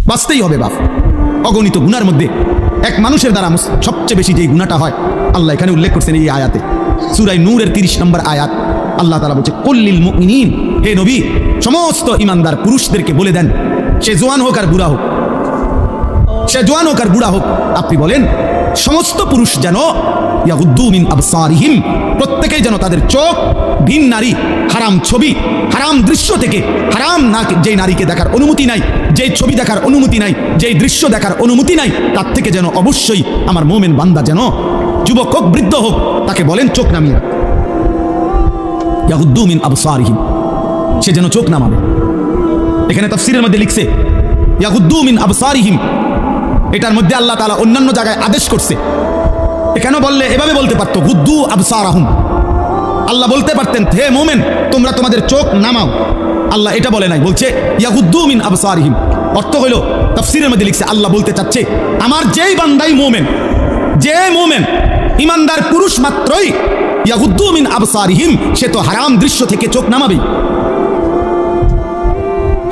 বাঁচতেই হবে বাপ। অগণিত গুনার মধ্যে এক মানুষের দ্বারা সবচেয়ে বেশি যে গুনাহটা হয় আল্লাহ এখানে উল্লেখ করছেন এই আয়াতে, সূরা নূরের 30 নম্বর আয়াত। আল্লাহ তাআলা বলছে, কুল্লিল মুমিনিন, হে নবী সমস্ত ঈমানদার পুরুষদেরকে বলে দেন, সে জওয়ান হোক আর বুড়া হোক, সে জওয়ান হোক আর বুড়া হোক, আপনি বলেন সমস্ত পুরুষ যেন ইয়াগুদ্দু মিন আবসারিহিম, প্রত্যেকেই যেন তাদের চোখ ভিন নারী, হারাম ছবি, হারাম দৃশ্য থেকে, হারাম না যেই নারীকে দেখার অনুমতি নাই, যেই ছবি দেখার অনুমতি নাই, যেই দৃশ্য দেখার অনুমতি নাই, তার থেকে যেন অবশ্যই আমার মুমিন বান্দা যেন যুবক হোক বৃদ্ধ হোক তাকে বলেন চোখ নামিয়ে রাখ। ইয়াগুদ্দু মিন আবসারিহিম, সে যেন চোখ নামাবে। এখানে তাফসীরের মধ্যে লিখছে ইয়াগুদ্দু মিন আবসারিহিম, এটার মধ্যে আল্লাহ তাআলা অন্যান্য জায়গায় আদেশ করছে। এখানে বললে এভাবে বলতে পারতো, গুদ্দু আবসারাহুম, আল্লাহ বলতে পারতেন হে মোমেন তোমরা তোমাদের চোখ নামাও, আল্লাহ এটা বলে নাই, বলছে ইয়াগুদ্দু মিন আবসারিহিম। অর্থ হইল তাফসীরের মধ্যে লিখছে আল্লাহ বলতে চাচ্ছে আমার যেই বান্দাই মোমেন, যে মোমেন ইমানদার পুরুষ মাত্রই ইয়াগুদ্দু মিন আবসারিহিম, সে তো হারাম দৃশ্য থেকে চোখ নামাবেই,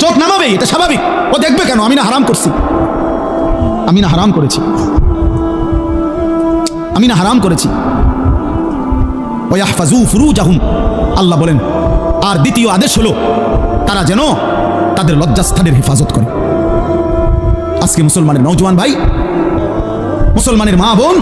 চোখ নামাবেই, এটা স্বাভাবিক। ও দেখবে কেন, আমি না হারাম করছি, আমি না হারাম করেছি, আমি না হারাম করেছি। ওয়াহফাজু ফুরুজাহুম, আল্লাহ বলেন আর দ্বিতীয় আদেশ হলো তারা যেন তাদের লজ্জাস্থানের হেফাজত করে। আজকে মুসলমানের নওজোয়ান ভাই, মুসলমানের মা বোন